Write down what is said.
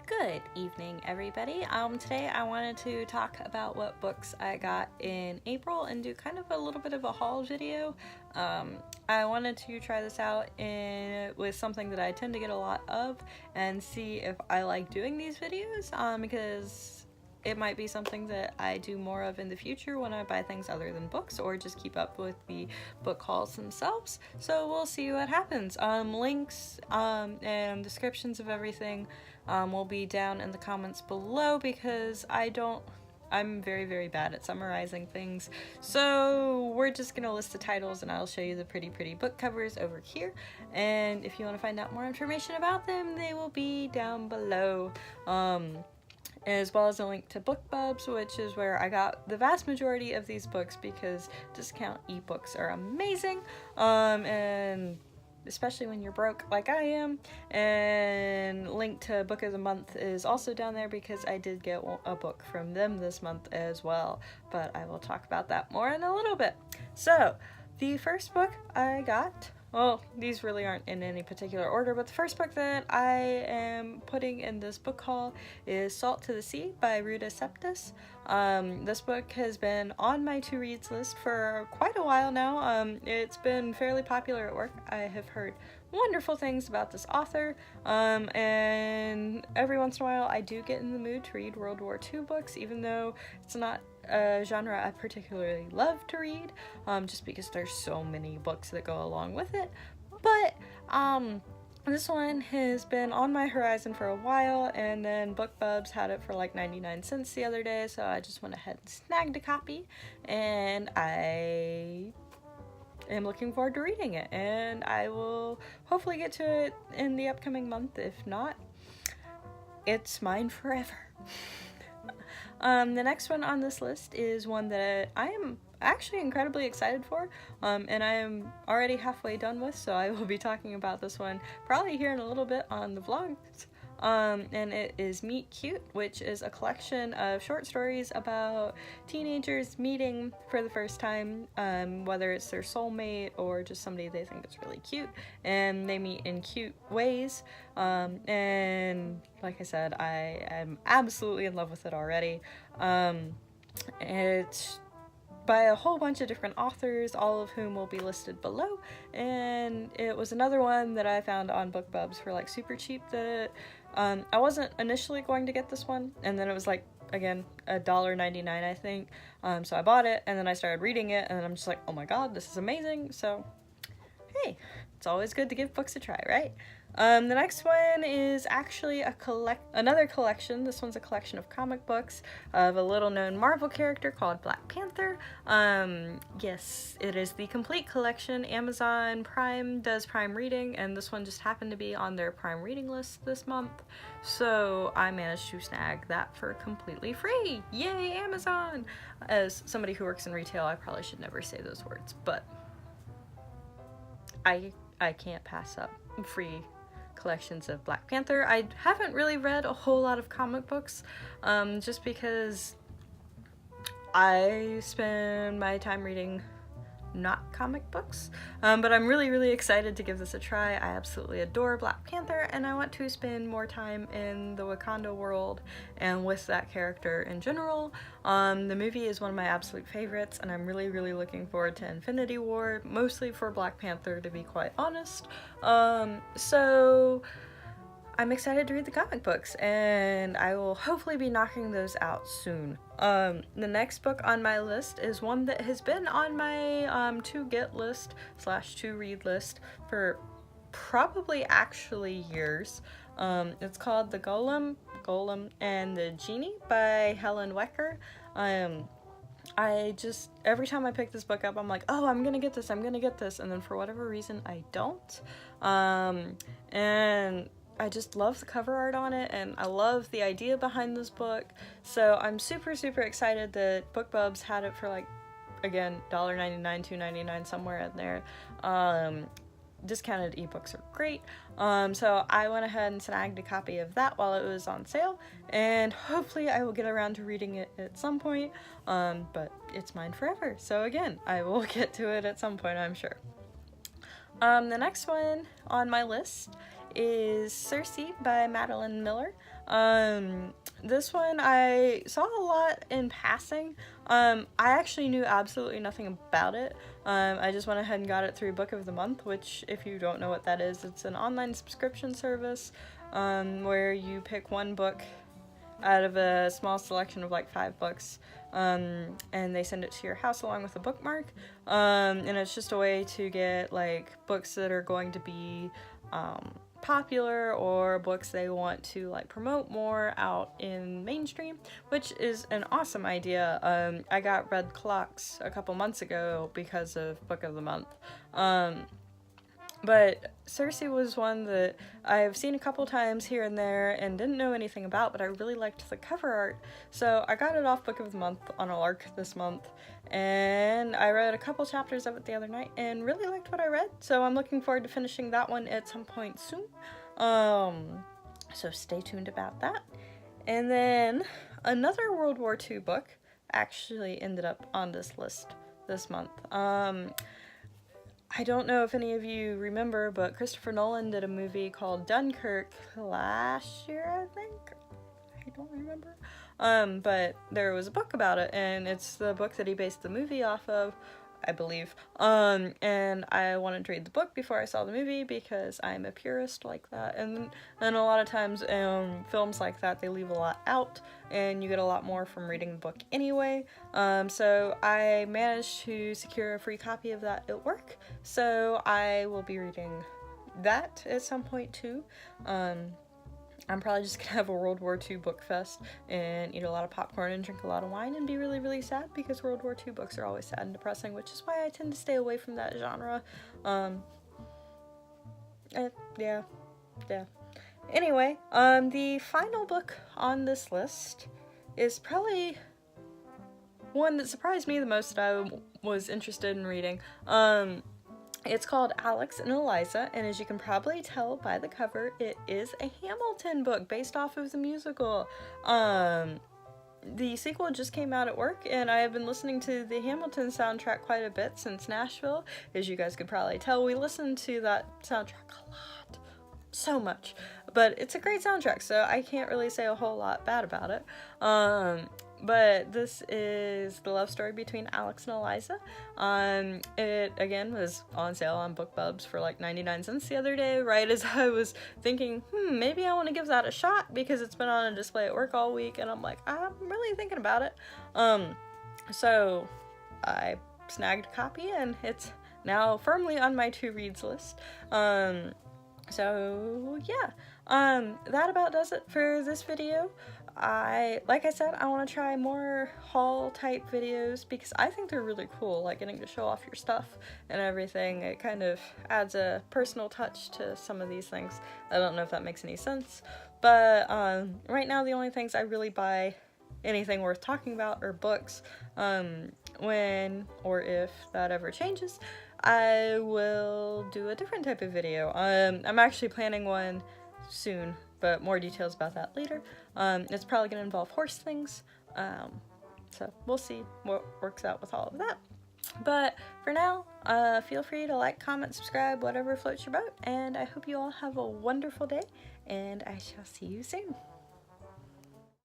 Good evening, everybody. Today I wanted to talk about what books I got in April and do kind of a little bit of a haul video. I wanted to try this out with something that I tend to get a lot of and see if I like doing these videos, because it might be something that I do more of in the future when I buy things other than books, or just keep up with the book hauls themselves. So we'll see what happens. Links and descriptions of everything will be down in the comments below, because I'm very, very bad at summarizing things. So we're just gonna list the titles and I'll show you the pretty book covers over here. And if you want to find out more information about them, they will be down below. As well as a link to BookBubs, which is where I got the vast majority of these books, because discount ebooks are amazing, and especially when you're broke like I am. And link to Book of the Month is also down there, because I did get a book from them this month as well, but I will talk about that more in a little bit. So the first book I got, well, these really aren't in any particular order, but the first book that I am putting in this book haul is Salt to the Sea by Ruta Sepetys. This book has been on my to-reads list for quite a while now. It's been fairly popular at work. I have heard wonderful things about this author, and every once in a while I do get in the mood to read World War II books, even though it's not a genre I particularly love to read, just because there's so many books that go along with it. But this one has been on my horizon for a while, and then BookBubs had it for like 99 cents the other day, so I just went ahead and snagged a copy, and I am looking forward to reading it, and I will hopefully get to it in the upcoming month. If not, it's mine forever. The next one on this list is one that I am actually incredibly excited for, and I am already halfway done with, so I will be talking about this one probably here in a little bit on the vlogs. And it is Meet Cute, which is a collection of short stories about teenagers meeting for the first time, whether it's their soulmate or just somebody they think is really cute, and they meet in cute ways. And like I said, I am absolutely in love with it already. It's by a whole bunch of different authors, all of whom will be listed below, and it was another one that I found on BookBubs for like super cheap. That I wasn't initially going to get this one, and then it was like, again, $1.99 I think, so I bought it, and then I started reading it, and then I'm just like, oh my god, this is amazing. So hey, it's always good to give books a try, right? The next one is actually another collection. This one's a collection of comic books of a little-known Marvel character called Black Panther. Yes, it is the complete collection. Amazon Prime does Prime Reading, and this one just happened to be on their Prime Reading list this month, so I managed to snag that for completely free. Yay, Amazon! As somebody who works in retail, I probably should never say those words, but I can't pass up free collections of Black Panther. I haven't really read a whole lot of comic books, just because I spend my time reading not comic books, but I'm really excited to give this a try. I absolutely adore Black Panther, and I want to spend more time in the Wakanda world and with that character in general. The movie is one of my absolute favorites, and I'm really looking forward to Infinity War, mostly for Black Panther, to be quite honest. So I'm excited to read the comic books, and I will hopefully be knocking those out soon. The next book on my list is one that has been on my to-get list / to-read list for probably actually years. It's called The Golem and the Jinni by Helen Wecker. Every time I pick this book up, I'm like, oh, I'm gonna get this, and then for whatever reason, I don't. And I just love the cover art on it, and I love the idea behind this book, so I'm super excited that BookBubs had it for, like, again, $1.99, $2.99, somewhere in there. Discounted ebooks are great, so I went ahead and snagged a copy of that while it was on sale, and hopefully I will get around to reading it at some point, but it's mine forever, so again, I will get to it at some point, I'm sure. The next one on my list is Circe by Madeline Miller. This one I saw a lot in passing. I actually knew absolutely nothing about it. I just went ahead and got it through Book of the Month, which, if you don't know what that is, it's an online subscription service where you pick one book out of a small selection of like 5 books, and they send it to your house along with a bookmark, and it's just a way to get like books that are going to be popular, or books they want to like promote more out in mainstream, which is an awesome idea. I got Red Clocks a couple months ago because of Book of the Month. But Circe was one that I've seen a couple times here and there and didn't know anything about, but I really liked the cover art. So I got it off Book of the Month on a lark this month, and I read a couple chapters of it the other night and really liked what I read. So I'm looking forward to finishing that one at some point soon. So stay tuned about that. And then another World War II book actually ended up on this list this month. I don't know if any of you remember, but Christopher Nolan did a movie called Dunkirk last year, I think. I don't remember. But there was a book about it, and it's the book that he based the movie off of, I believe. And I wanted to read the book before I saw the movie because I'm a purist like that. And a lot of times, films like that, they leave a lot out, and you get a lot more from reading the book anyway. So I managed to secure a free copy of that at work, so I will be reading that at some point too. I'm probably just gonna have a World War II book fest and eat a lot of popcorn and drink a lot of wine and be really, really sad, because World War II books are always sad and depressing, which is why I tend to stay away from that genre. Yeah. Anyway, the final book on this list is probably one that surprised me the most that I was interested in reading. It's called Alex and Eliza, and as you can probably tell by the cover, it is a Hamilton book based off of the musical. The sequel just came out at work, and I have been listening to the Hamilton soundtrack quite a bit since Nashville. As you guys could probably tell, we listen to that soundtrack a lot. So much. But it's a great soundtrack, so I can't really say a whole lot bad about it. But this is the love story between Alex and Eliza. It, again, was on sale on BookBubs for like 99 cents the other day, right as I was thinking, maybe I want to give that a shot, because it's been on a display at work all week, and I'm like, I'm really thinking about it. So I snagged a copy, and it's now firmly on my to-reads list. So yeah, that about does it for this video. Like I said, I want to try more haul type videos because I think they're really cool, like getting to show off your stuff and everything. It kind of adds a personal touch to some of these things. I don't know if that makes any sense, but right now the only things I really buy anything worth talking about are books. When or if that ever changes, I will do a different type of video. I'm actually planning one soon, but more details about that later. It's probably going to involve horse things, so we'll see what works out with all of that. But for now, feel free to like, comment, subscribe, whatever floats your boat, and I hope you all have a wonderful day, and I shall see you soon.